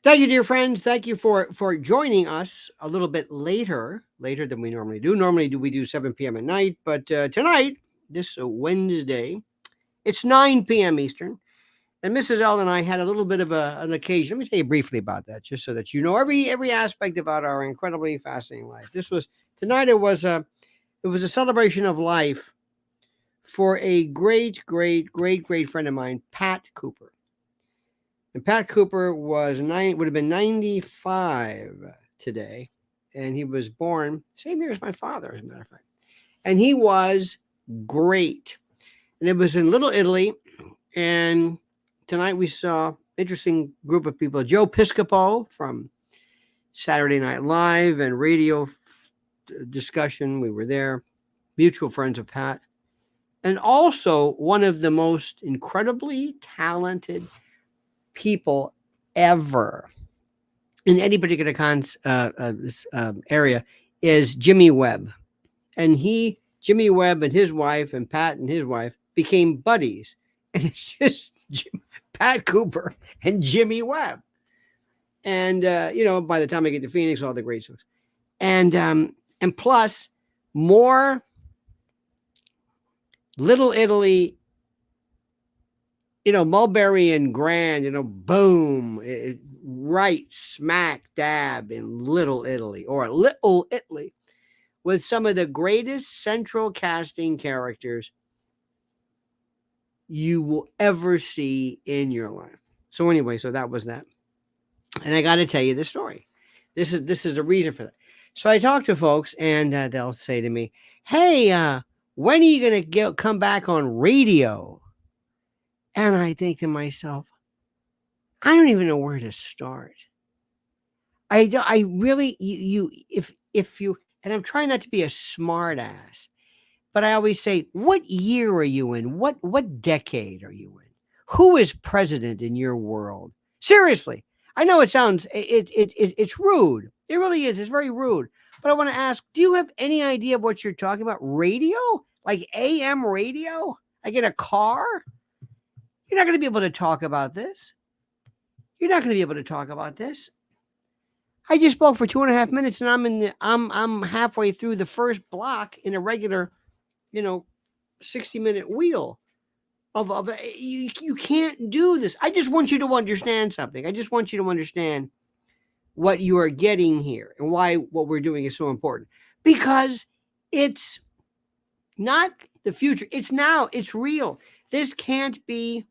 Thank you, dear friends. Thank you for joining us a little bit later than we normally do. Normally, we do 7 p.m. at night, but tonight, this Wednesday, it's 9 p.m. Eastern. And Mrs. L and I had a little bit of an occasion. Let me tell you briefly about that, just so that you know every aspect about our incredibly fascinating life. This was tonight. It was a celebration of life for a great friend of mine, Pat Cooper. And Pat Cooper would have been 95 today, and he was born same year as my father, as a matter of fact. And he was great, and it was in Little Italy. And tonight we saw interesting group of people: Joe Piscopo from Saturday Night Live and radio discussion. We were there, mutual friends of Pat, and also one of the most incredibly talented people ever in any particular area is Jimmy Webb. And Jimmy Webb and his wife, and Pat and his wife became buddies. And it's just Pat Cooper and Jimmy Webb. And, by the time I get to Phoenix, all the great songs. And plus, more Little Italy, Mulberry and Grand, boom, right smack dab in Little Italy, or Little Italy, with some of the greatest central casting characters you will ever see in your life. So anyway, that was that. And I got to tell you the story. This is the reason for that. So I talk to folks, and they'll say to me, "Hey, when are you going to come back on radio?" And I think to myself, I don't even know where to start. I really, if you, and I'm trying not to be a smart ass, but I always say, what year are you in? What decade are you in? Who is president in your world? Seriously, I know it sounds, it's rude. It really is. It's very rude. But I want to ask, do you have any idea of what you're talking about? Radio? Like AM radio? Like in a car? You're not going to be able to talk about this. You're not going to be able to talk about this. I just spoke for 2.5 minutes, and I'm halfway through the first block in a regular, 60-minute wheel of you can't do this. I just want you to understand something. I just want you to understand what you are getting here and why what we're doing is so important. Because it's not the future. It's now. It's real. This cannot be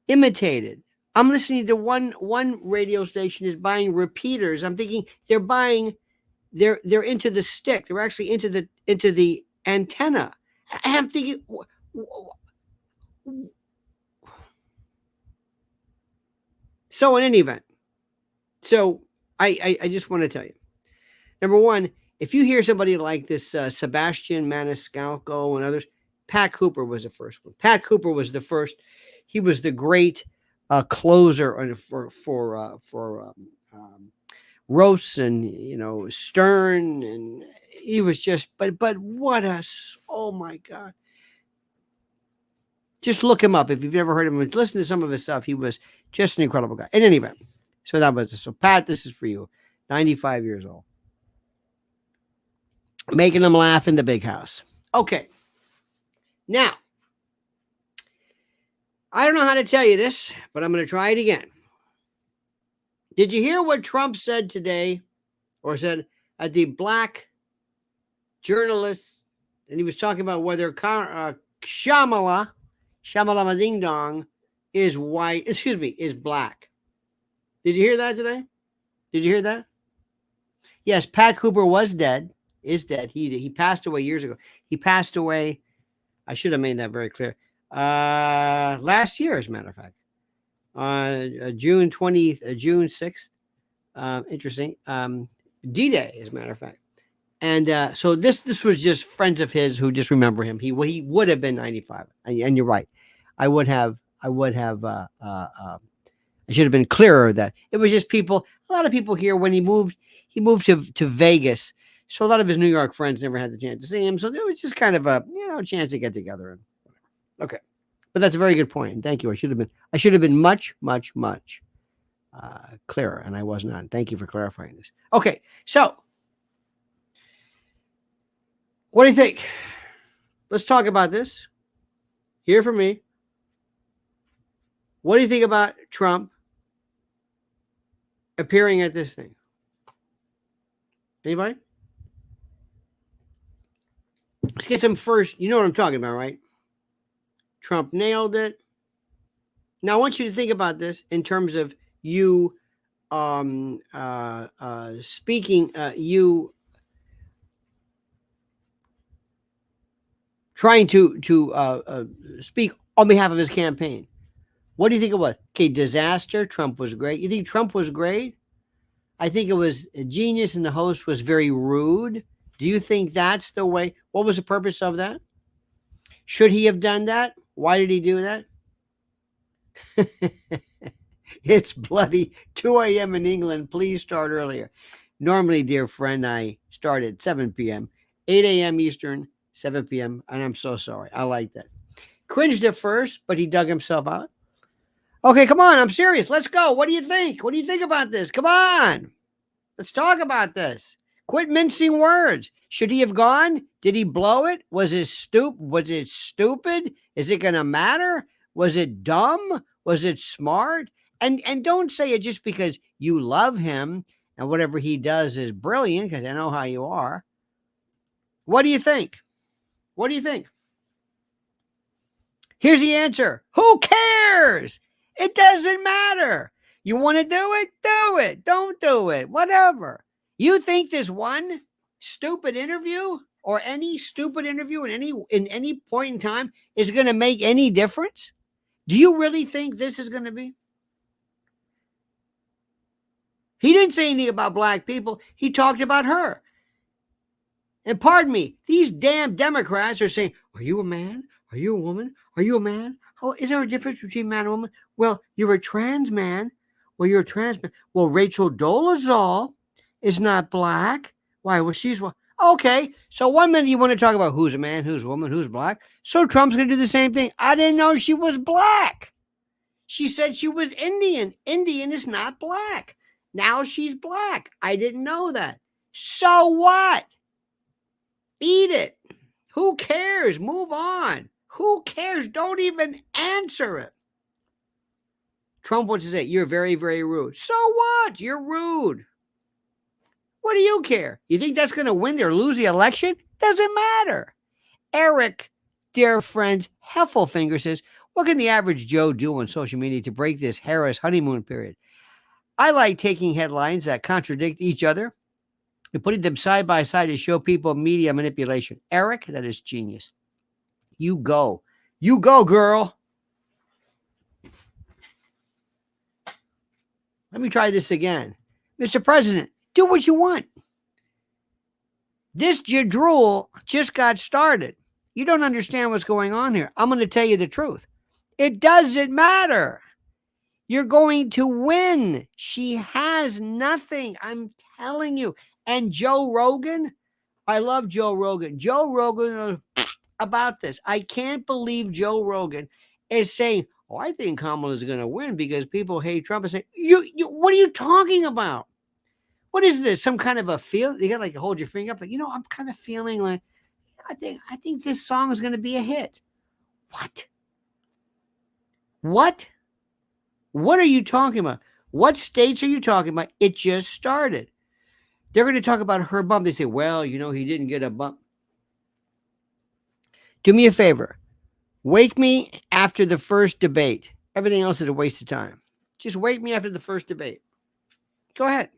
imitated. I'm listening to one radio station is buying repeaters. I'm thinking they're into the stick. They're actually into the antenna. I'm thinking, so in any event, I just want to tell you, number one, if you hear somebody like this Sebastian Maniscalco and others, Pat Cooper was the first one. Pat Cooper was the first. He was the great closer for roasts and Stern, and he was just. But what oh my God! Just look him up if you've never heard of him. Listen to some of his stuff. He was just an incredible guy. In any event, so that was it. So Pat, this is for you. 95 years old, making them laugh in the big house. Okay. Now, I don't know how to tell you this, but I'm going to try it again. Did you hear what Trump said today, or said at the black journalists? And he was talking about whether Shamala Ding Dong is white. Excuse me, is black. Did you hear that today? Did you hear that? Yes, Pat Cooper was dead. Is dead. He passed away years ago. He passed away. I should have made that very clear. Last year, as a matter of fact, June 20th, June 6th. Interesting. D-Day, as a matter of fact. And so this was just friends of his who just remember him. He would have been 95, and you're right. I should have been clearer of that. It was just people. A lot of people here when he moved to Vegas. So a lot of his New York friends never had the chance to see him. So there was just kind of a chance to get together. Okay. But that's a very good point. Thank you. I should have been much, much, much clearer, and I was not. Thank you for clarifying this. Okay, so what do you think? Let's talk about this. Hear from me. What do you think about Trump appearing at this thing? Anybody? Let's get some first. You know what I'm talking about, right? Trump nailed it. Now I want you to think about this in terms of you speaking, you trying to speak on behalf of his campaign. What do you think it was? Okay, disaster. Trump was great. You think Trump was great? I think it was a genius, and the host was very rude. Do you think that's the way? What was the purpose of that? Should he have done that? Why did he do that? It's bloody 2 a.m. in England. Please start earlier. Normally, dear friend, I start at 7 p.m., 8 a.m. Eastern, 7 p.m., and I'm so sorry. I like that. Cringed at first, but he dug himself out. Okay, come on. I'm serious. Let's go. What do you think? What do you think about this? Come on. Let's talk about this. Quit mincing words. Should he have gone? Did he blow it? Was it stupid? Is it going to matter? Was it dumb? Was it smart? And don't say it just because you love him and whatever he does is brilliant, because I know how you are. What do you think? What do you think? Here's the answer. Who cares? It doesn't matter. You want to do it? Do it. Don't do it. Whatever. You think this one stupid interview or any stupid interview in any point in time is going to make any difference? Do you really think this is going to be? He didn't say anything about black people. He talked about her. And pardon me, these damn Democrats are saying, are you a man? Are you a woman? Are you a man? Oh, is there a difference between man and woman? Well, you're a trans man. Well, you're a trans man. Well, Rachel Dolezal is not black. Why? Well, she's one. Okay, so 1 minute you want to talk about who's a man, who's a woman, who's black. So Trump's going to do the same thing. I didn't know she was black. She said she was Indian. Indian is not black. Now she's black. I didn't know that. So what? Eat it. Who cares? Move on. Who cares? Don't even answer it. Trump wants to say, you're very, very rude. So what? You're rude. What do you care? You think that's going to win or lose the election? Doesn't matter. Eric, dear friend, Heffelfinger says, what can the average Joe do on social media to break this Harris honeymoon period? I like taking headlines that contradict each other and putting them side by side to show people media manipulation. Eric, that is genius. You go. You go, girl. Let me try this again. Mr. President, do what you want. This jadrule just got started. You don't understand what's going on here. I'm going to tell you the truth. It doesn't matter. You're going to win. She has nothing. I'm telling you. And Joe Rogan, I love Joe Rogan. Joe Rogan about this. I can't believe Joe Rogan is saying, oh, I think Kamala is going to win because people hate Trump. And say, you, what are you talking about? What is this? Some kind of a feel? You got to like hold your finger up. Like, I'm kind of feeling like, I think this song is going to be a hit. What? What are you talking about? What states are you talking about? It just started. They're going to talk about her bump. They say, well, he didn't get a bump. Do me a favor. Wake me after the first debate. Everything else is a waste of time. Just wake me after the first debate. Go ahead.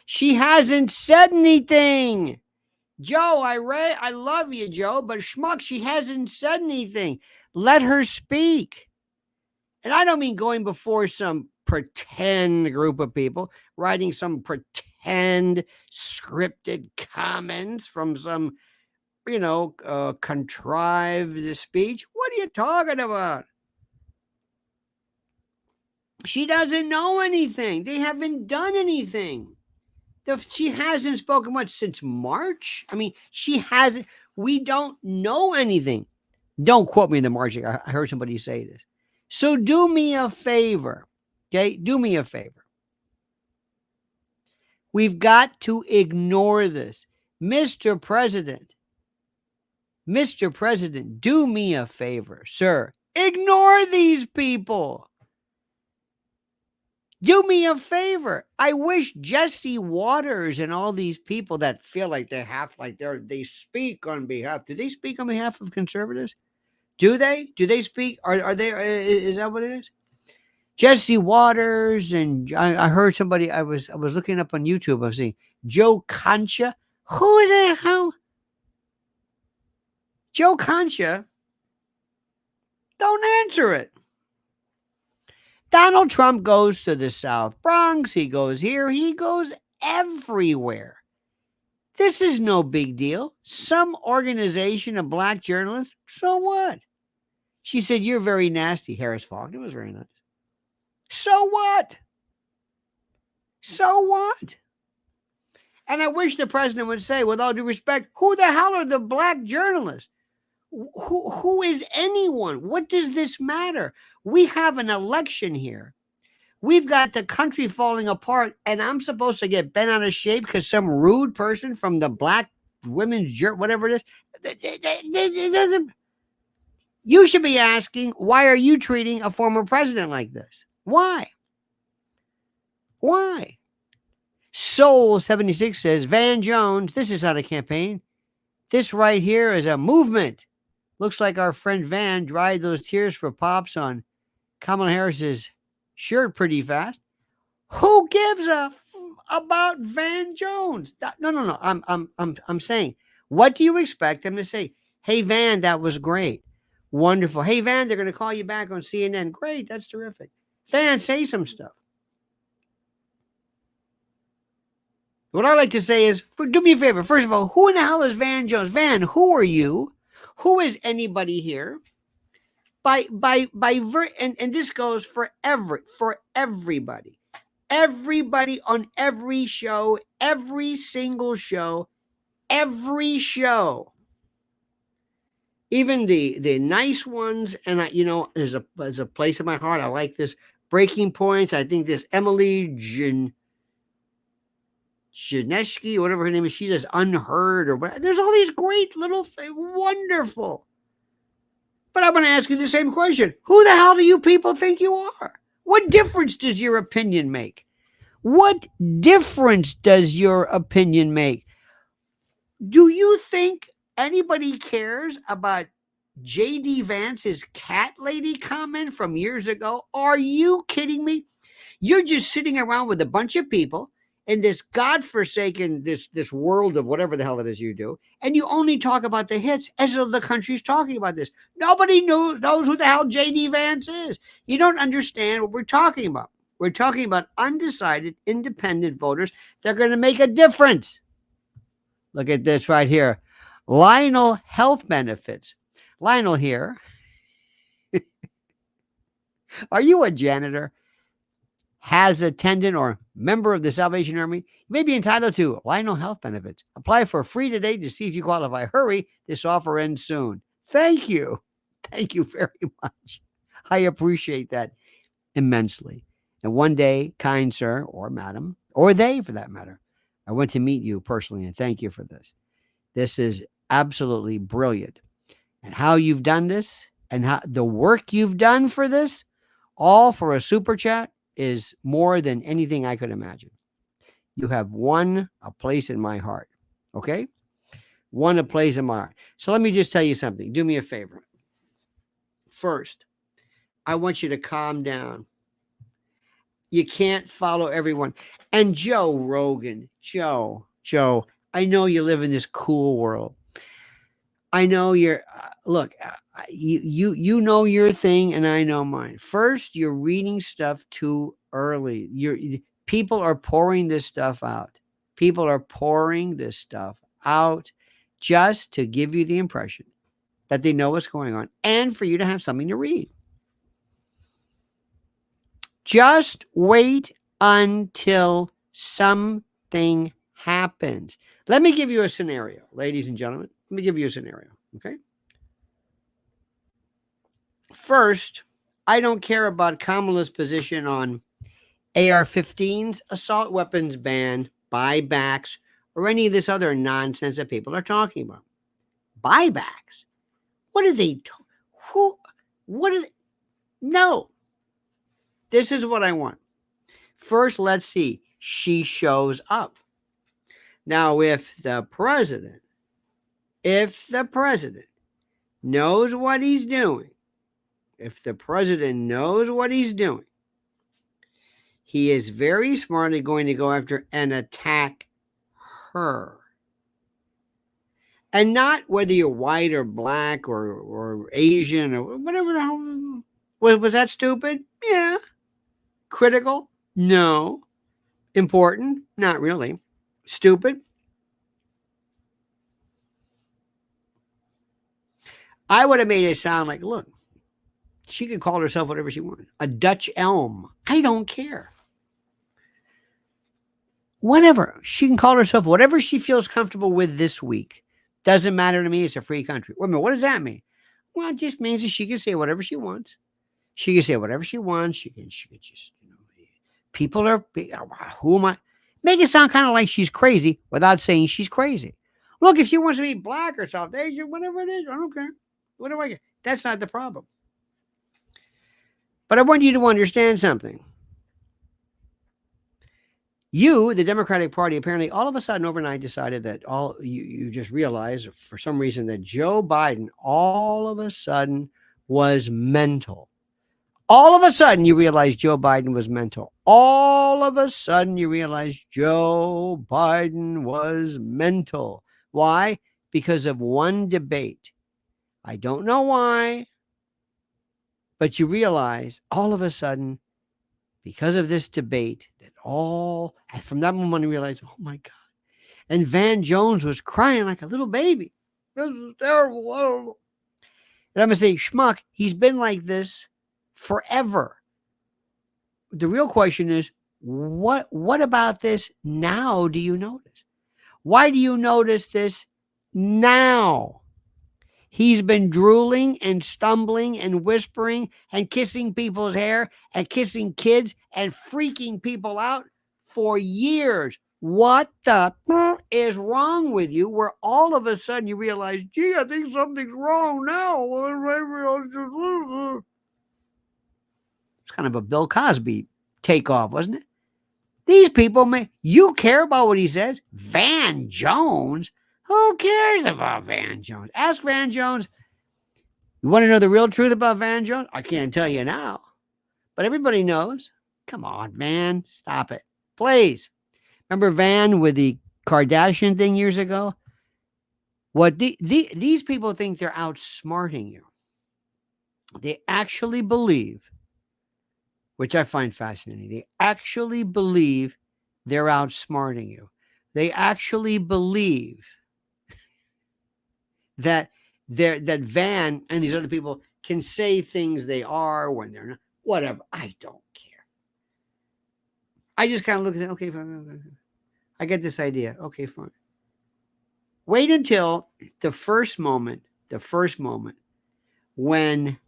She hasn't said anything. Joe, I love you, Joe, but schmuck, she hasn't said anything. Let her speak. And I don't mean going before some pretend group of people, writing some pretend scripted comments from some, contrived speech. What are you talking about? She doesn't know anything. They haven't done anything. She hasn't spoken much since March. I mean, she hasn't. We don't know anything. Don't quote me in the margin. I heard somebody say this. So do me a favor. Okay? Do me a favor. We've got to ignore this. Mr. President, Mr. President, do me a favor, sir. Ignore these people. Do me a favor. I wish Jesse Waters and all these people that feel like they speak on behalf. Do they speak on behalf of conservatives? Do they? Do they speak? Are they? Is that what it is? Jesse Waters and I heard somebody. I was looking up on YouTube. I was seeing Joe Concha. Who the hell? Joe Concha. Don't answer it. Donald Trump goes to the South Bronx. He goes here. He goes everywhere. This is no big deal. Some organization of black journalists. So what? She said, "You're very nasty." Harris Faulkner was very nice. So what? So what? And I wish the president would say, with all due respect, who the hell are the black journalists? Who is anyone? What does this matter? We have an election here. We've got the country falling apart, and I'm supposed to get bent out of shape because some rude person from the black women's whatever it is. It doesn't. You should be asking, why are you treating a former president like this? Why? Why? Soul76 says, Van Jones, this is not a campaign. This right here is a movement. Looks like our friend Van dried those tears for Pops on Kamala Harris's shirt pretty fast. Who gives about Van Jones? No. I'm saying, what do you expect them to say? Hey, Van, that was great. Wonderful. Hey, Van, they're going to call you back on CNN. Great. That's terrific. Van, say some stuff. What I like to say is, do me a favor. First of all, who in the hell is Van Jones? Van, who are you? Who is anybody here? And this goes for everybody. Everybody on every show, every single show, every show. Even the nice ones, and there's a place in my heart. I like this Breaking Points. I think this Emily Janeski, whatever her name is, she does Unheard or whatever. There's all these great little things, wonderful. But I'm going to ask you the same question. Who the hell do you people think you are? What difference does your opinion make? What difference does your opinion make? Do you think anybody cares about J.D. Vance's cat lady comment from years ago? Are you kidding me? You're just sitting around with a bunch of people in this godforsaken, this world of whatever the hell it is you do, and you only talk about the hits as though the country's talking about this. Nobody knows who the hell J.D. Vance is. You don't understand what we're talking about. We're talking about undecided, independent voters that are going to make a difference. Look at this right here. Lionel Health Benefits. Lionel here. Are you a janitor? Has attendant or member of the Salvation Army? You may be entitled to Lionel Health Benefits. Apply for free today to see if you qualify. Hurry, this offer ends soon. Thank you. Thank you very much. I appreciate that immensely. And one day, kind sir or madam, or they for that matter, I want to meet you personally and thank you for this. This is absolutely brilliant. And how you've done this and how the work you've done for this, all for a super chat, is more than anything I could imagine. You have won a place in my heart. Okay? Won a place in my heart. So let me just tell you something. Do me a favor. First, I want you to calm down. You can't follow everyone. And Joe Rogan, Joe, I know you live in this cool world. I know you're, look, you know your thing and I know mine. First, you're reading stuff too early. People are pouring this stuff out. People are pouring this stuff out just to give you the impression that they know what's going on and for you to have something to read. Just wait until something happens. Let me give you a scenario, ladies and gentlemen. Let me give you a scenario, okay? First, I don't care about Kamala's position on AR-15s, assault weapons ban, buybacks, or any of this other nonsense that people are talking about. Buybacks? What are they? Who? What are they? No. This is what I want. First, let's see. She shows up. Now, if the president knows what he's doing, he is very smartly going to go after and attack her. And not whether you're white or black or Asian or whatever the hell. Was that stupid? Yeah. Critical? No. Important? Not really. Stupid? I would have made it sound like, look, she could call herself whatever she wants. A Dutch elm. I don't care. Whatever. She can call herself whatever she feels comfortable with this week. Doesn't matter to me. It's a free country. Wait a minute. What does that mean? Well, it just means that she can say whatever she wants. She can say whatever she wants. She can just, people are, who am I? Make it sound kind of like she's crazy without saying she's crazy. Look, if she wants to be black or South Asian, whatever it is, I don't care. What do I get? That's not the problem. But I want you to understand something. You, the Democratic Party, apparently all of a sudden overnight decided that you just realized for some reason that Joe Biden all of a sudden was mental. All of a sudden you realize Joe Biden was mental. All of a sudden you realize Joe Biden was mental. Why? Because of one debate. I don't know why, but you realize all of a sudden, because of this debate, and from that moment, you realize, oh my God. And Van Jones was crying like a little baby. This is terrible. And I'm going to say, schmuck, he's been like this forever. The real question is, what about this now do you notice? Why do you notice this now? He's been drooling and stumbling and whispering and kissing people's hair and kissing kids and freaking people out for years. What the is wrong with you where all of a sudden you realize, gee, I think something's wrong now. It's kind of a Bill Cosby takeoff, wasn't it? These people, you care about what he says? Van Jones? Who cares about Van Jones? Ask Van Jones. You want to know the real truth about Van Jones? I can't tell you now, but everybody knows. Come on, Van, stop it, please. Remember Van with the Kardashian thing years ago? What these people think they're outsmarting you. They actually believe, which I find fascinating. They actually believe they're outsmarting you. They actually believe that Van and these other people can say things they are when they're not. Whatever. I don't care. I just kind of look at it. Okay, fine. I get this idea. Okay, fine. Wait until the first moment when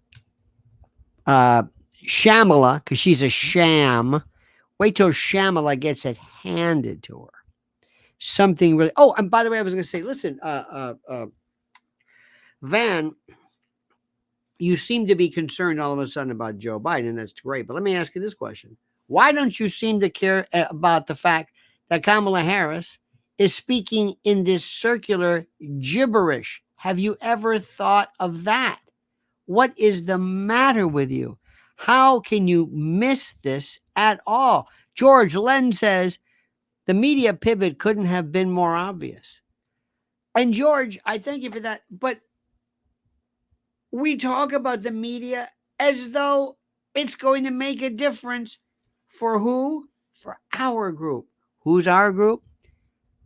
Shamala, because she's a sham, wait till Shamala gets it handed to her. Something really. Oh, and by the way, I was going to say, listen, Van, you seem to be concerned all of a sudden about Joe Biden, and that's great. But let me ask you this question. Why don't you seem to care about the fact that Kamala Harris is speaking in this circular gibberish? Have you ever thought of that? What is the matter with you? How can you miss this at all? George Len says the media pivot couldn't have been more obvious. And George, I thank you for that. But we talk about the media as though it's going to make a difference for who? For our group. Who's our group?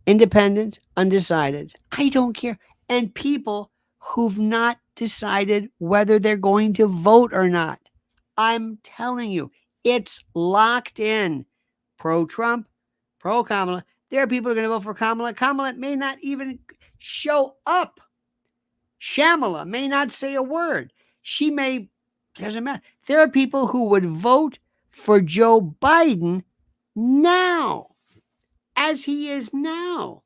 Independents, undecideds. I don't care. And people who've not decided whether they're going to vote or not. I'm telling you, it's locked in. Pro-Trump, pro-Kamala. There are people who are going to vote for Kamala. Kamala may not even show up. Shamala may not say a word. She may Doesn't matter. There are people who would vote for Joe Biden now, as he is now.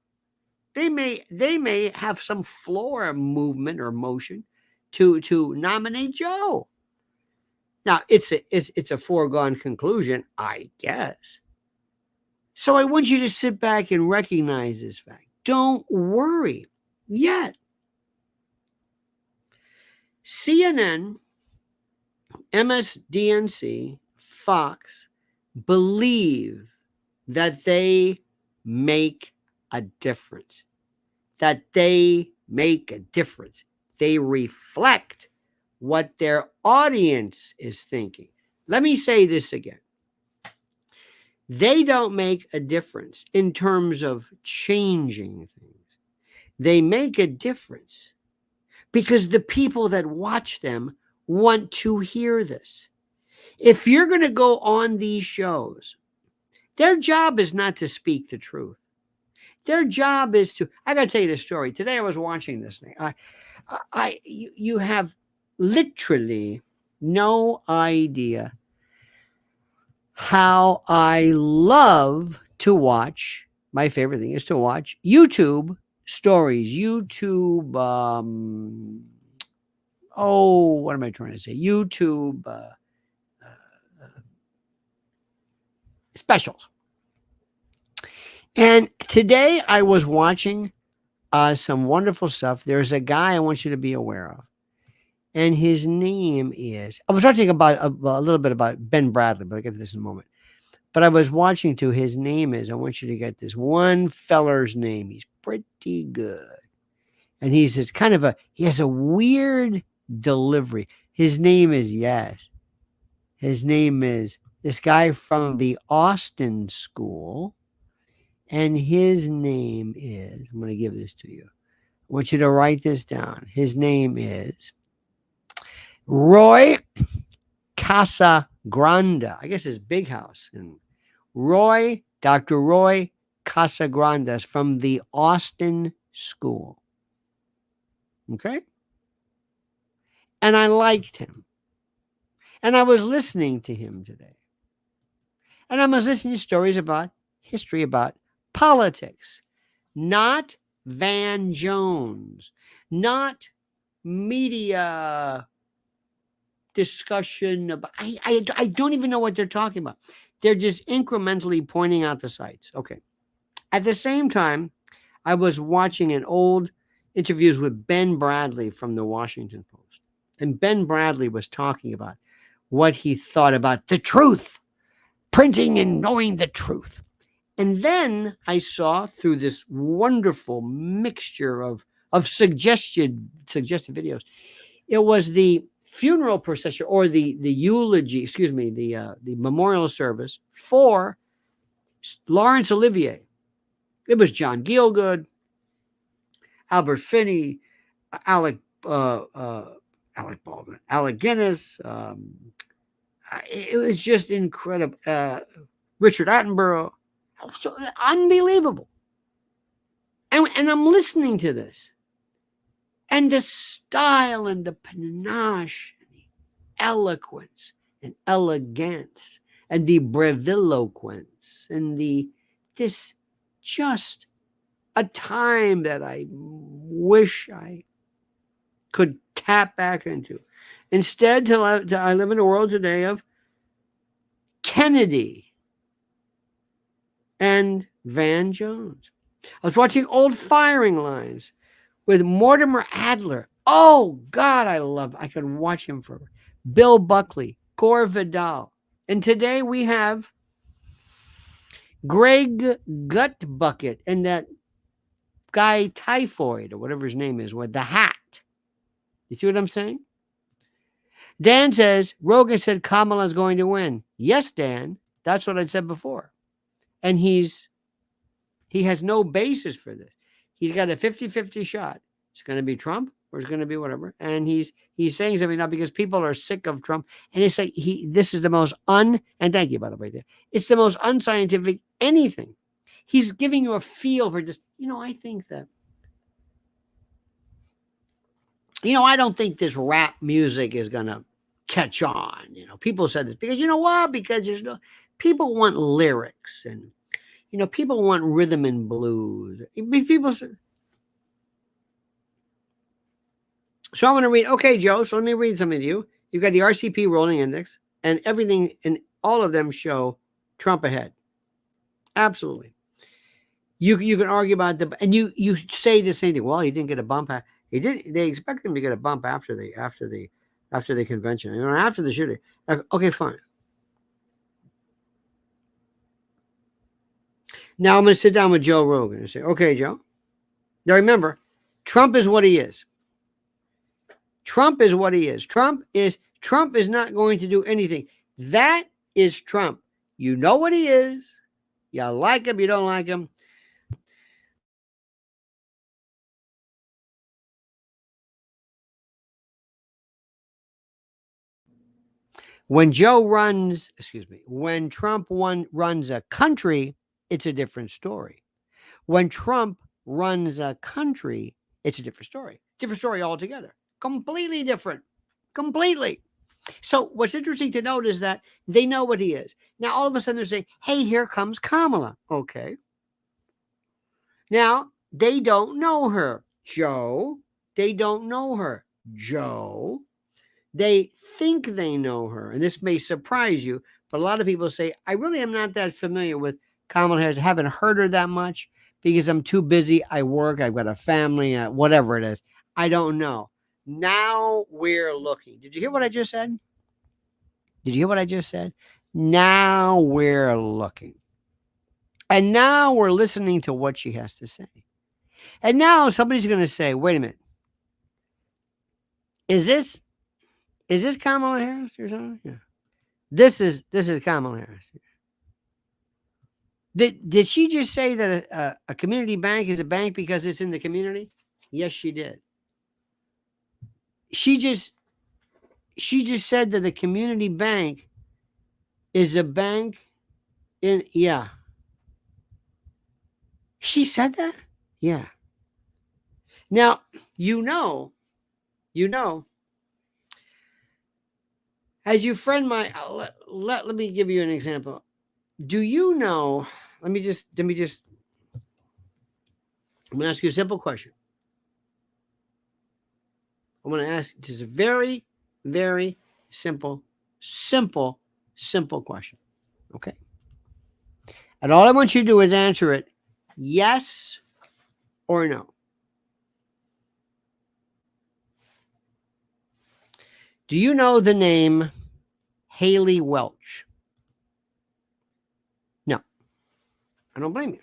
They may have some floor movement or motion to nominate Joe. Now it's a foregone conclusion, I guess. So I want you to sit back and recognize this fact. Don't worry yet. CNN, MSDNC, Fox believe that they make a difference. That they make a difference. They reflect what their audience is thinking. Let me say this again. They don't make a difference in terms of changing things. They make a difference because the people that watch them want to hear this. If you're going to go on these shows, their job is not to speak the truth. Their job is to, I got to tell you this story. Today I was watching this thing. You have literally no idea how I love to watch. My favorite thing is to watch YouTube stories. YouTube, what am I trying to say? YouTube specials. And today I was watching some wonderful stuff. There's a guy I want you to be aware of. And his name is, I was talking about a little bit about Ben Bradley, but I'll get to this in a moment. But I was watching too, his name is, I want you to get this one feller's name. He's pretty good. And he has a weird delivery. His name is this guy from the Austin School. And his name is, I'm going to give this to you. I want you to write this down. His name is Roy Casagrande. I guess his big house. And Dr. Roy Casagrande from the Austin School. Okay? And I liked him. And I was listening to him today. And I was listening to stories about history, about politics, not Van Jones, not media discussion about, I don't even know what they're talking about. They're just incrementally pointing out the sites. Okay. At the same time, I was watching an old interviews with Ben Bradley from the Washington Post. And Ben Bradley was talking about what he thought about the truth, printing and knowing the truth. And then I saw through this wonderful mixture of suggested videos, it was the funeral procession or the eulogy, the memorial service for Laurence Olivier. It was John Gielgud, Albert Finney, Alec Baldwin, Alec Guinness. It was just incredible. Richard Attenborough. So unbelievable. And I'm listening to this. And the style and the panache and the eloquence and elegance and the breviloquence and this just a time that I wish I could tap back into. Instead, I live in a world today of Kennedy and Van Jones. I was watching old firing lines with Mortimer Adler. Oh, God, I could watch him forever. Bill Buckley, Gore Vidal. And today we have Greg Gutbucket and that guy Typhoid or whatever his name is with the hat. You see what I'm saying? Dan says, Rogan said Kamala is going to win. Yes, Dan. That's what I said before. And he has no basis for this. He's got a 50-50 shot. It's going to be Trump or it's going to be whatever. And he's saying something now because people are sick of Trump. And it's like this is the most and thank you, by the way. It's the most unscientific anything. He's giving you a feel for just, I think that, I don't think this rap music is going to catch on. You know, people said this because you know what? Because there's no people want lyrics and you know people want rhythm and blues. People say, so I'm going to read. Okay, Joe. So let me read something to you. You've got the RCP rolling index, and everything, and all of them show Trump ahead. Absolutely. You can argue about the and you say the same thing. Well, he didn't get a bump. He did. They expect him to get a bump after the convention. You know, after the shooting. Okay, fine. Now I'm going to sit down with Joe Rogan and say, okay, Joe. Now remember, Trump is what he is. Trump is what he is. Trump is not going to do anything. That is Trump. You know what he is. You like him, you don't like him. When when Trump runs a country, it's a different story. When Trump runs a country, it's a different story. Different story altogether. Completely different. Completely. So what's interesting to note is that they know what he is. Now, all of a sudden they're saying, hey, here comes Kamala. Okay. Now, they don't know her, Joe. They don't know her, Joe. They think they know her. And this may surprise you, but a lot of people say, I really am not that familiar with Kamala Harris. I haven't heard her that much because I'm too busy. I work. I've got a family, whatever it is. I don't know. Now we're looking. Did you hear what I just said? Did you hear what I just said? Now we're looking. And now we're listening to what she has to say. And now somebody's going to say, wait a minute. Is this Kamala Harris or something? Yeah. This is Kamala Harris. Did she just say that a community bank is a bank because it's in the community? Yes, she did. She just said that a community bank is a bank in yeah. She said that? Yeah. Now, you know, as you friend my let me give you an example. Do you know, let me just I'm going to ask you a simple question. I'm going to ask just a very, very simple question. Okay. And all I want you to do is answer it yes or no. Do you know the name Haley Welch? No. I don't blame you.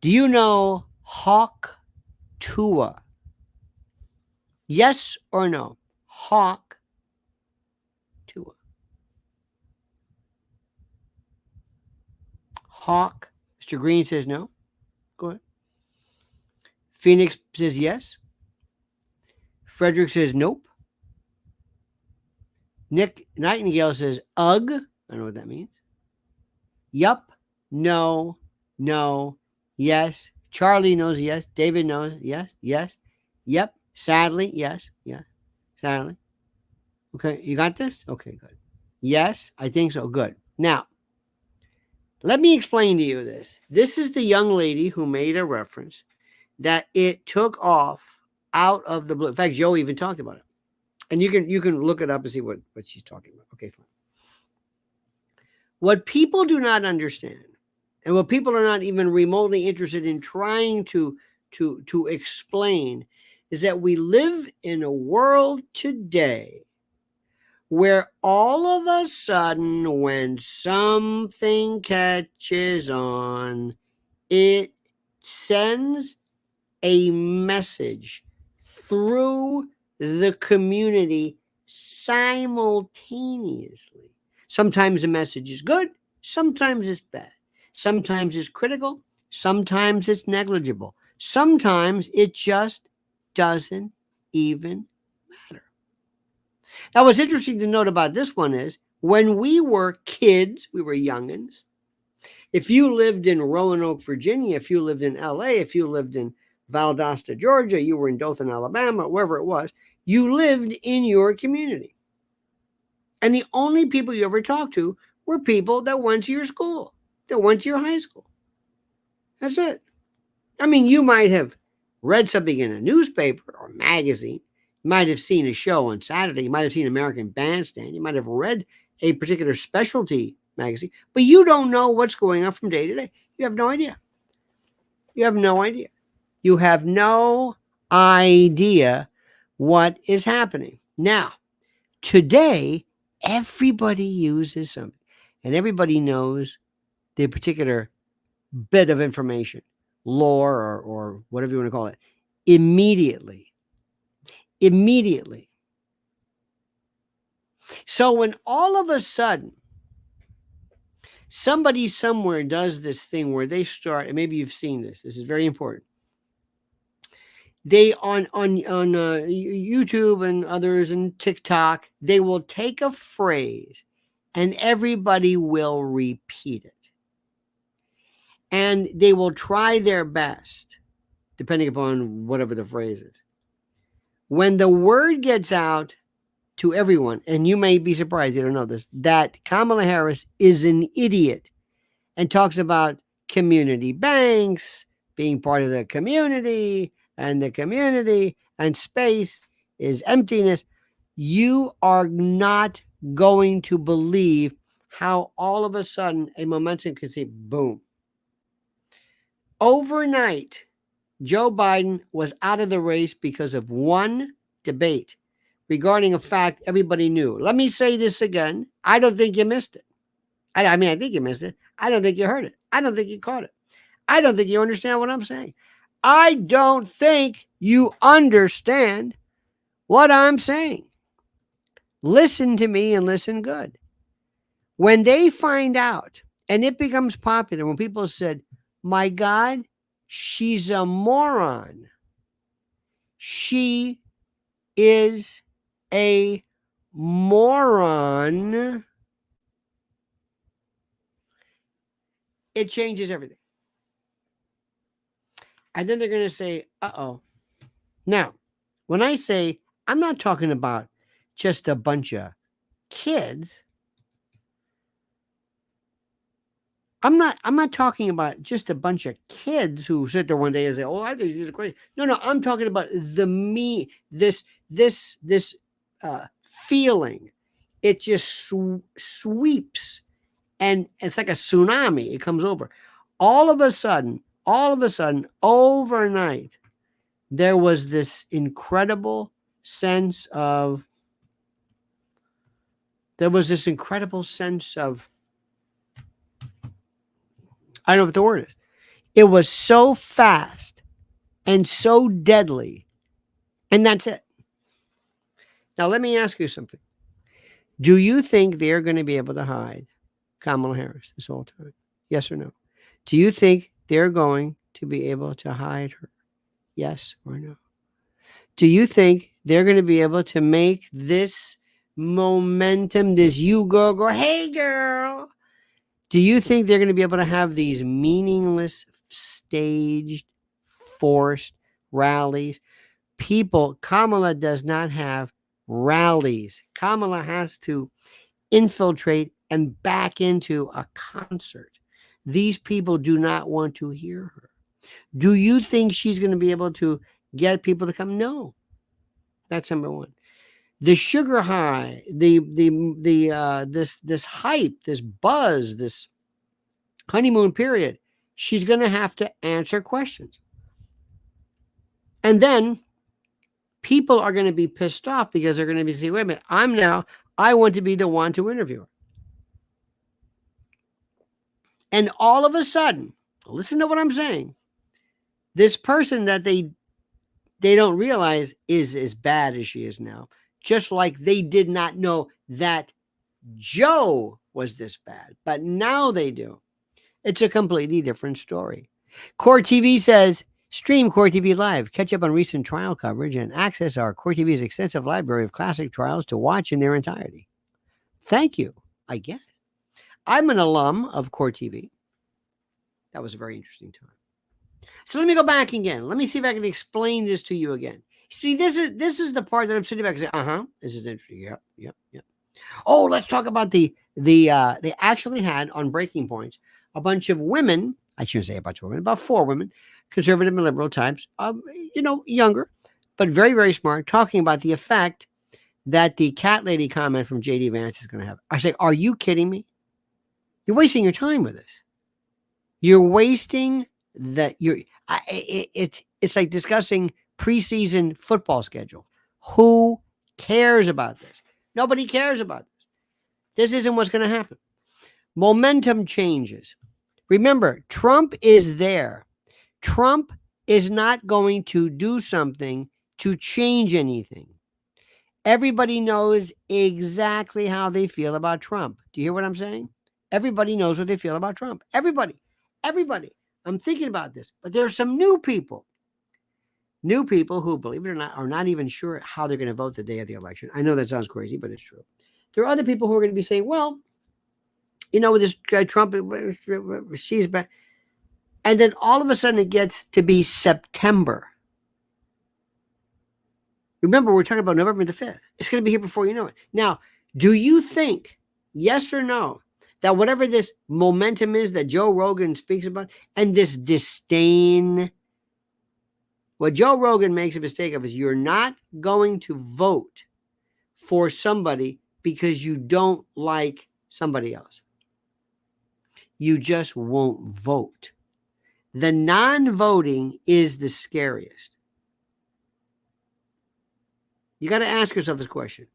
Do you know Hawk Tuah? Yes or no? Hawk Tuah. Hawk. Mr. Green says no. Go ahead. Phoenix says yes. Frederick says nope. Nick Nightingale says ugh. I don't know what that means. Yup. No. No. Yes. Charlie knows yes. David knows yes. Yes. Yep. Sadly. Yes. Yes. Sadly. Okay. You got this? Okay, good. Yes, I think so. Good. Now, let me explain to you this. This is the young lady who made a reference that it took off out of the blue. In fact, Joe even talked about it. And you can look it up and see what she's talking about. Okay, fine. What people do not understand, and what people are not even remotely interested in trying to explain, is that we live in a world today where all of a sudden, when something catches on, it sends a message through the community simultaneously. Sometimes the message is good, sometimes it's bad. Sometimes it's critical, sometimes it's negligible. Sometimes it just doesn't even matter. Now, what's interesting to note about this one is when we were kids, we were youngins. If you lived in Roanoke, Virginia, if you lived in LA, if you lived in Valdosta, Georgia, you were in Dothan, Alabama, wherever it was, you lived in your community. And the only people you ever talked to were people that went to your school, that went to your high school. That's it. I mean, you might have read something in a newspaper or magazine. You might have seen a show on Saturday. You might have seen American Bandstand. You might have read a particular specialty magazine, but you don't know what's going on from day to day. You have no idea. You have no idea. You have no idea what is happening. Now, today, everybody uses something and everybody knows the particular bit of information, lore, or whatever you want to call it, immediately. Immediately. So when all of a sudden somebody somewhere does this thing where they start, and maybe you've seen this, this is very important. They on YouTube and others and TikTok, they will take a phrase and everybody will repeat it. And they will try their best, depending upon whatever the phrase is. When the word gets out to everyone, and you may be surprised, you don't know this, that Kamala Harris is an idiot and talks about community banks, being part of the community, and the community and space is emptiness. You are not going to believe how all of a sudden a momentum can say boom. Overnight, Joe Biden was out of the race because of one debate regarding a fact everybody knew. Let me say this again. I don't think you missed it. I mean, I think you missed it. I don't think you heard it. I don't think you caught it. I don't think you understand what I'm saying. I don't think you understand what I'm saying. Listen to me and listen good. When they find out, and it becomes popular, when people said, my God, she's a moron. She is a moron. It changes everything. And then they're going to say, uh-oh. Now, when I say, I'm not talking about just a bunch of kids. I'm not talking about just a bunch of kids who sit there one day and say, "Oh, I think she's crazy." No, I'm talking about this feeling. It just sweeps, and it's like a tsunami. It comes over. All of a sudden, overnight, there was this incredible sense of. There was this incredible sense of. I don't know what the word is. It was so fast and so deadly. And that's it. Now, let me ask you something. Do you think they're going to be able to hide Kamala Harris this whole time? Yes or no? Do you think they're going to be able to hide her? Yes or no? Do you think they're going to be able to make this momentum, this you go, hey girl? Do you think they're going to be able to have these meaningless, staged, forced rallies? Kamala does not have rallies. Kamala has to infiltrate and back into a concert. These people do not want to hear her. Do you think she's going to be able to get people to come? No. That's number one. The sugar high, this hype, this buzz, this honeymoon period, she's going to have to answer questions. And then people are going to be pissed off because they're going to be saying, wait a minute, I want to be the one to interview her. And all of a sudden, listen to what I'm saying, this person that they don't realize is as bad as she is now, just like they did not know that Joe was this bad, but now they do. It's a completely different story. Core TV says, stream Core TV Live, catch up on recent trial coverage, and access our Core TV's extensive library of classic trials to watch in their entirety. Thank you, I guess. I'm an alum of Core TV. That was a very interesting time. So let me go back again. Let me see if I can explain this to you again. See, this is the part that I'm sitting back and saying, this is interesting. Yep. Oh, let's talk about they actually had on Breaking Points a bunch of women. I shouldn't say a bunch of women, about 4 women, conservative and liberal types, younger, but very, very smart, talking about the effect that the cat lady comment from JD Vance is going to have. I say, are you kidding me? You're wasting your time with this. You're wasting that. It's like discussing preseason football schedule. Who cares about this? Nobody cares about this. This isn't what's going to happen. Momentum changes. Remember, Trump is there. Trump is not going to do something to change anything. Everybody knows exactly how they feel about Trump. Do you hear what I'm saying? Everybody knows what they feel about Trump. Everybody. I'm thinking about this, but there are some new people who, believe it or not, are not even sure how they're going to vote the day of the election. I know that sounds crazy, but it's true. There are other people who are going to be saying, well, with this guy Trump, she's back. And then all of a sudden it gets to be September. Remember, we're talking about November the 5th. It's going to be here before you know it. Now, do you think, yes or no, that whatever this momentum is that Joe Rogan speaks about and this disdain, what Joe Rogan makes a mistake of is you're not going to vote for somebody because you don't like somebody else. You just won't vote. The non-voting is the scariest. You got to ask yourself this question.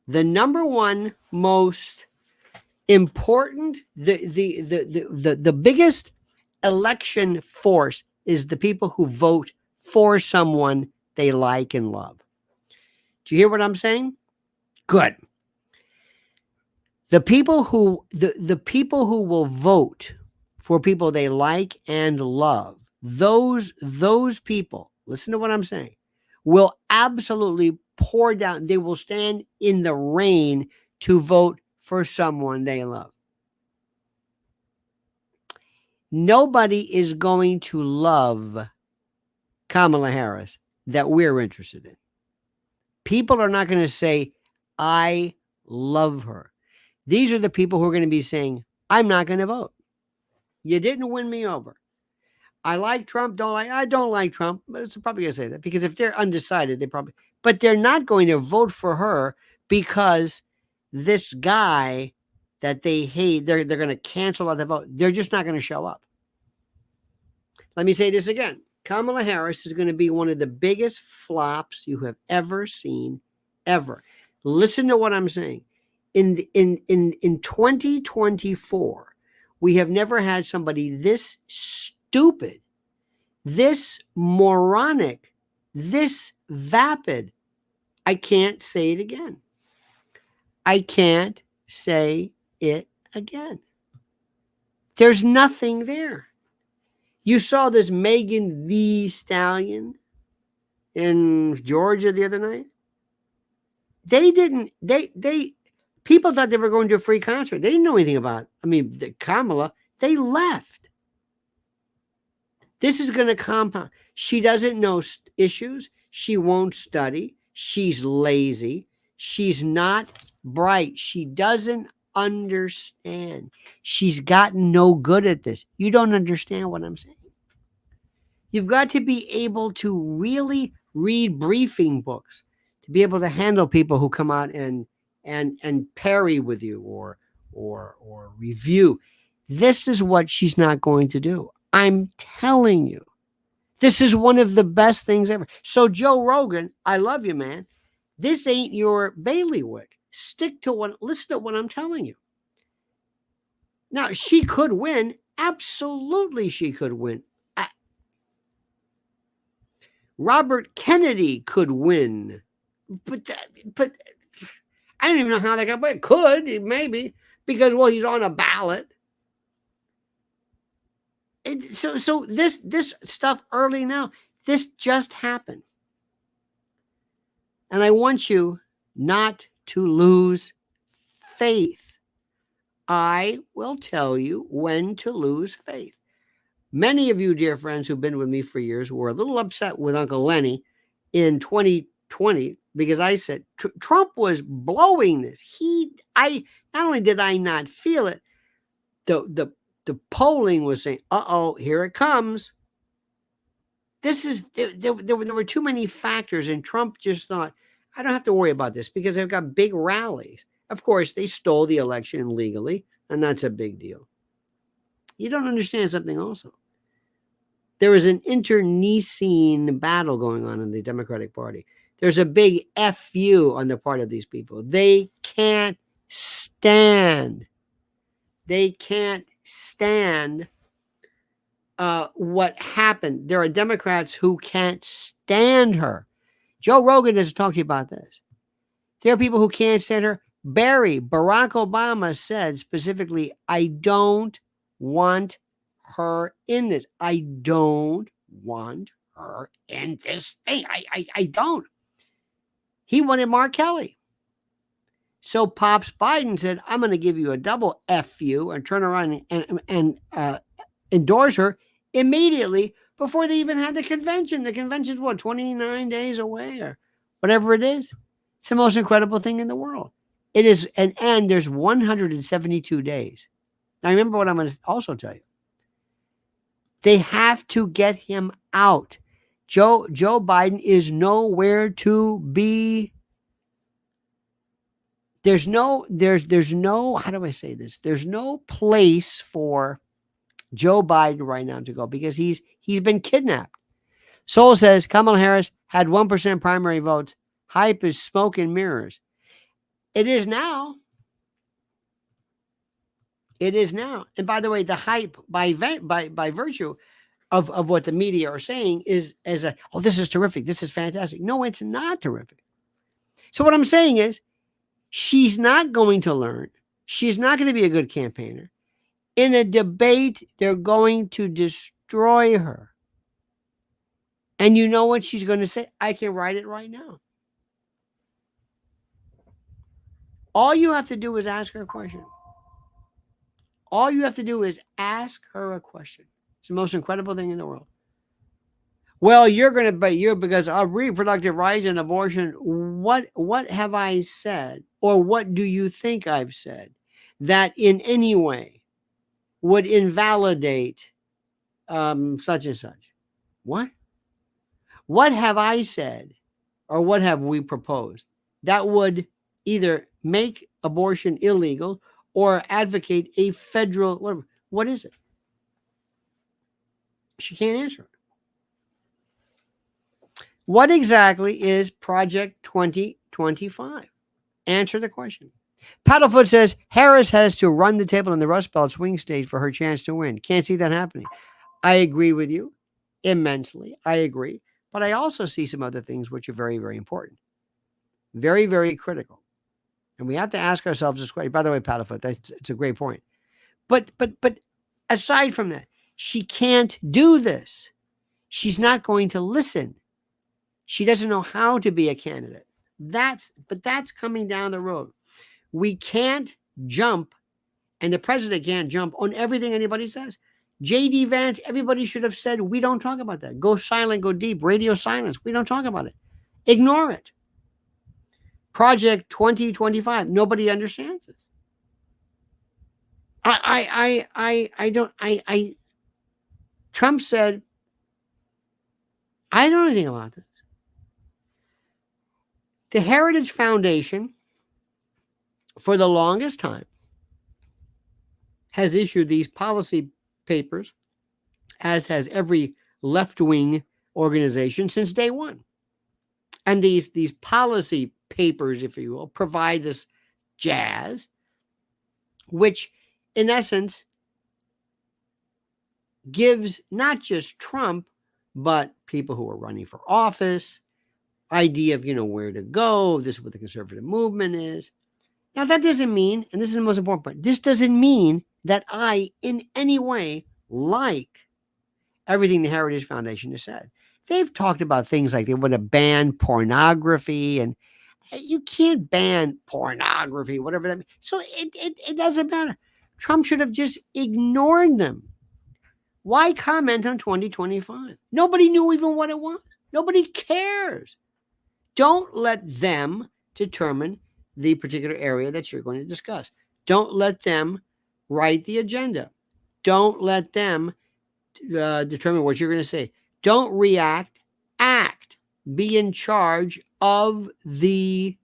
The number one most important, the biggest election force is the people who vote for someone they like and love. Do you hear what I'm saying? Good. The people who will vote for people they like and love, those people, listen to what I'm saying, will absolutely pour down. They will stand in the rain to vote for someone they love. Nobody is going to love Kamala Harris that we're interested in. People are not going to say, I love her. These are the people who are going to be saying, I'm not going to vote. You didn't win me over. I like Trump, I don't like Trump. But it's probably going to say that because if they're undecided, but they're not going to vote for her because this guy that they hate, they're going to cancel out the vote. They're just not going to show up. Let me say this again. Kamala Harris is going to be one of the biggest flops you have ever seen, ever. Listen to what I'm saying. In 2024, we have never had somebody this stupid, this moronic, this vapid. I can't say it again. I can't say it again. There's nothing there. You saw this Megan Thee Stallion in Georgia the other night. People thought they were going to a free concert. They didn't know anything about, Kamala. They left. This is going to compound. She doesn't know issues. She won't study. She's lazy. She's not bright. She doesn't understand. She's gotten no good at this. You don't understand what I'm saying. You've got to be able to really read briefing books to be able to handle people who come out and parry with you or review. This is what she's not going to do. I'm telling you. This is one of the best things ever. So Joe Rogan, I love you, man. This ain't your bailiwick. Listen to what I'm telling you. Now, she could win. Absolutely, she could win. Robert Kennedy could win. But I don't even know how that got, but it could, maybe, because, he's on a ballot. So this stuff early now, this just happened. And I want you not to lose faith. I will tell you when to lose faith. Many of you, dear friends, who've been with me for years, were a little upset with Uncle Lenny in 2020 because I said Trump was blowing this. Not only did I not feel it, the polling was saying, "Uh-oh, here it comes." There were too many factors, and Trump just thought, I don't have to worry about this because they've got big rallies. Of course, they stole the election illegally, and that's a big deal. You don't understand something also. There is an internecine battle going on in the Democratic Party. There's a big FU on the part of these people. They can't stand. They can't stand what happened. There are Democrats who can't stand her. Joe Rogan doesn't talk to you about this. There are people who can't stand her. Barack Obama said specifically, I don't want her in this. I don't want her in this thing. I don't. He wanted Mark Kelly. So Pops Biden said, I'm going to give you a double FU and turn around and endorse her immediately before they even had the convention. The convention's 29 days away or whatever it is. It's the most incredible thing in the world. It is, and there's 172 days. Now remember what I'm going to also tell you. They have to get him out. Joe Biden is nowhere to be. There's no, how do I say this? There's no place for Joe Biden right now to go because he's been kidnapped. Soul says Kamala Harris had 1% primary votes. Hype is smoke and mirrors. It is now. It is now. And by the way, the hype by virtue of what the media are saying is this is terrific. This is fantastic. No, it's not terrific. So what I'm saying is she's not going to learn. She's not going to be a good campaigner. In a debate, they're going to destroy her. And you know what she's going to say? I can write it right now. All you have to do is ask her a question. All you have to do is ask her a question. It's the most incredible thing in the world. Well, because of reproductive rights and abortion, what have I said? Or what do you think I've said that in any way would invalidate such and such? What? What have I said or what have we proposed that would either make abortion illegal or advocate a federal, whatever? What is it? She can't answer it. What exactly is Project 2025? Answer the question. Paddlefoot says Harris has to run the table in the Rust Belt swing state for her chance to win. Can't see that happening. I agree with you immensely. I agree. But I also see some other things which are very, very important. Very, very critical. And we have to ask ourselves this question. By the way, Paddlefoot, it's a great point. But aside from that, she can't do this. She's not going to listen. She doesn't know how to be a candidate. That's coming down the road. We can't jump, and the president can't jump on everything anybody says. J.D. Vance, everybody should have said, we don't talk about that. Go silent, go deep, radio silence. We don't talk about it. Ignore it. Project 2025, nobody understands it. Trump said, I don't know anything about this. The Heritage Foundation, for the longest time, has issued these policy papers, as has every left-wing organization since day one. And these policy papers, if you will, provide this jazz, which in essence gives not just Trump, but people who are running for office, idea of, where to go. This is what the conservative movement is. Now, that doesn't mean, and this is the most important part, this doesn't mean that I in any way like everything the Heritage Foundation has said. They've talked about things like they want to ban pornography, and you can't ban pornography, whatever that means. So it doesn't matter. Trump should have just ignored them. Why comment on 2025? Nobody knew even what it was. Nobody cares. Don't let them determine the particular area that you're going to discuss. Don't let them write the agenda. Don't let them determine what you're going to say. Don't react, act. Be in charge of the,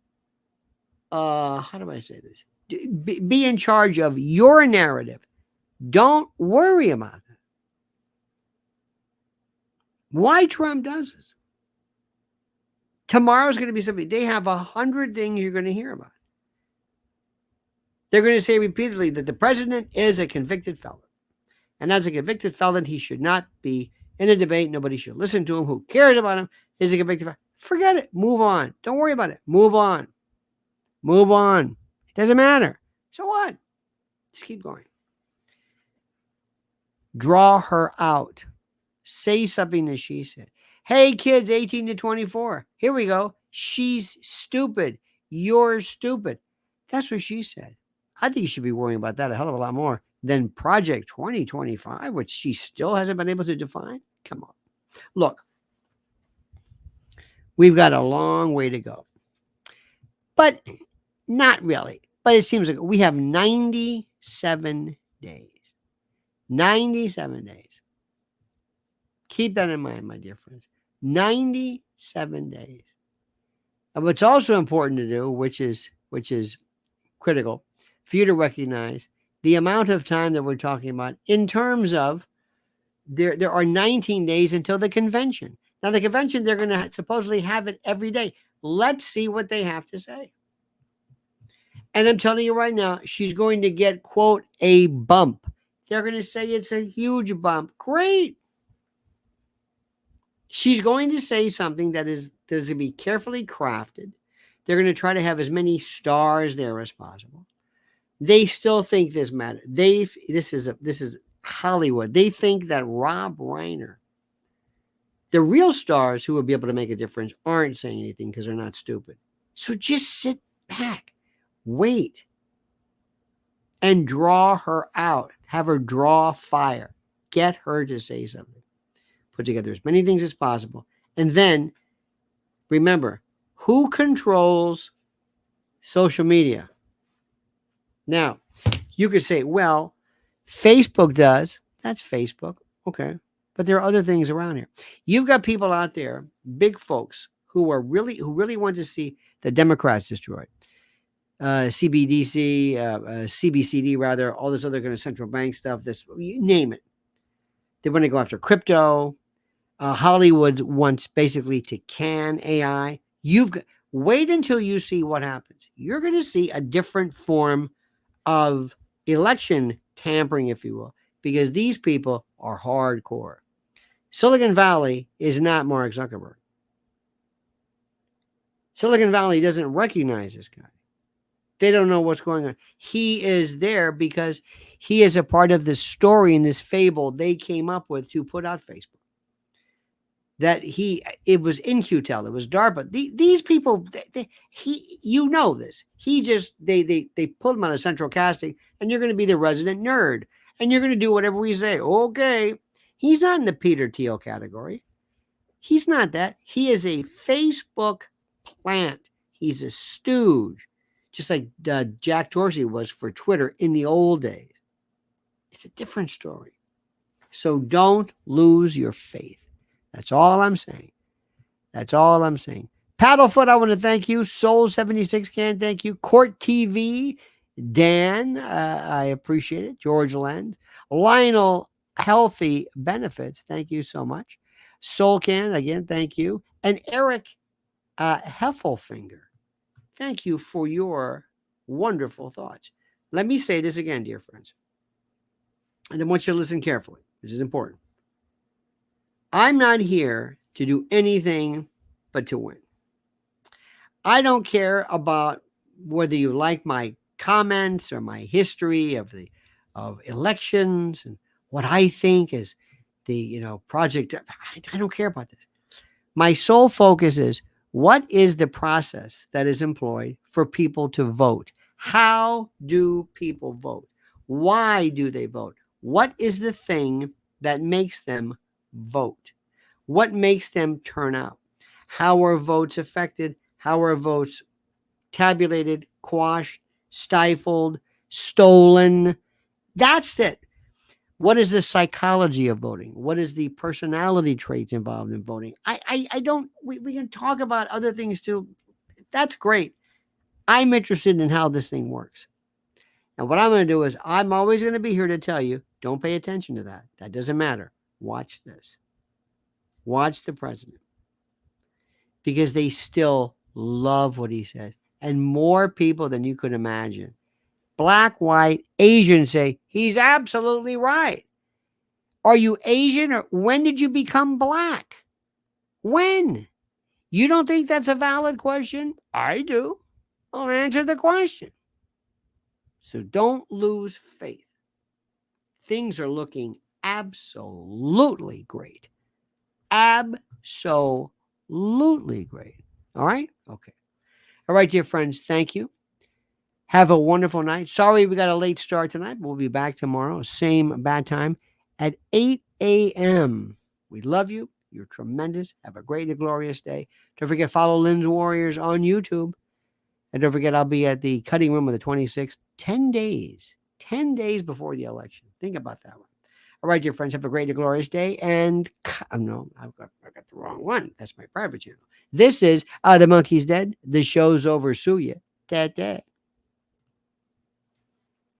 how do I say this? Be in charge of your narrative. Don't worry about that. Why Trump does this? Tomorrow's going to be something. They have 100 things you're going to hear about. They're going to say repeatedly that the president is a convicted felon. And as a convicted felon, he should not be in a debate. Nobody should listen to him. Who cares about him? He's a convicted felon. Forget it. Move on. Don't worry about it. Move on. Move on. It doesn't matter. So what? Just keep going. Draw her out. Say something that she said. Hey, kids 18 to 24. Here we go. She's stupid. You're stupid. That's what she said. I think you should be worrying about that a hell of a lot more than Project 2025, which she still hasn't been able to define. Come on. Look, we've got a long way to go. But not really. But it seems like we have 97 days. 97 days. Keep that in mind, my dear friends. 97 days. And what's also important to do, which is critical for you to recognize the amount of time that we're talking about in terms of there are 19 days until the convention. Now, the convention, they're going to supposedly have it every day. Let's see what they have to say. And I'm telling you right now, she's going to get, quote, a bump. They're going to say it's a huge bump. Great. She's going to say something that is going to be carefully crafted. They're going to try to have as many stars there as possible. They still think this matters. This is Hollywood. They think that Rob Reiner, the real stars who will be able to make a difference, aren't saying anything because they're not stupid. So just sit back, wait, and draw her out. Have her draw fire. Get her to say something. Put together as many things as possible. And then, remember, who controls social media? Now, you could say, well, Facebook does. That's Facebook. Okay. But there are other things around here. You've got people out there, big folks, who really want to see the Democrats destroyed. CBDC, CBCD rather, all this other kind of central bank stuff, this, you name it. They want to go after crypto. Hollywood wants basically to can AI. Wait until you see what happens. You're going to see a different form of election tampering, if you will, because these people are hardcore. Silicon Valley is not Mark Zuckerberg. Silicon Valley doesn't recognize this guy. They don't know what's going on. He is there because he is a part of this story and this fable they came up with to put out Facebook. That it was InQtel, it was DARPA. These people, you know this. They pulled him out of central casting, and you're going to be the resident nerd, and you're going to do whatever we say. Okay, he's not in the Peter Thiel category. He's not that. He is a Facebook plant. He's a stooge, just like Jack Dorsey was for Twitter in the old days. It's a different story. So don't lose your faith. That's all I'm saying. That's all I'm saying. Paddlefoot, I want to thank you. Soul76 can thank you. Court TV, Dan, I appreciate it. George Lend. Lionel, Healthy Benefits, thank you so much. Soul Can, again, thank you. And Eric Heffelfinger, thank you for your wonderful thoughts. Let me say this again, dear friends. And I want you to listen carefully. This is important. I'm not here to do anything but to win. I don't care about whether you like my comments or my history of elections and what I think is the project. I don't care about this. My sole focus is what is the process that is employed for people to vote? How do people vote? Why do they vote? What is the thing that makes them vote? What makes them turn out? How are votes affected How are votes tabulated, quashed, stifled, stolen? That's it. What is the psychology of voting? What is the personality traits involved in voting? I don't, we can talk about other things too. That's great. I'm interested in how this thing works. And what I'm going to do is I'm always going to be here to tell you, don't pay attention to that. That doesn't matter. Watch this. Watch the president. Because they still love what he says. And more people than you could imagine. Black, white, Asian say, he's absolutely right. Are you Asian or when did you become black? When? You don't think that's a valid question? I do. I'll answer the question. So don't lose faith. Things are looking absolutely great. Absolutely great. All right? Okay. All right, dear friends, thank you. Have a wonderful night. Sorry we got a late start tonight, but we'll be back tomorrow, same bad time at 8 a.m. We love you. You're tremendous. Have a great and glorious day. Don't forget, follow Lynn's Warriors on YouTube. And don't forget, I'll be at the cutting room of the 26th, 10 days before the election. Think about that one. All right, dear friends, have a great and glorious day. And no, I got the wrong one. That's my private channel. This is The Monkey's Dead. The show's over. Sue ya. Dad.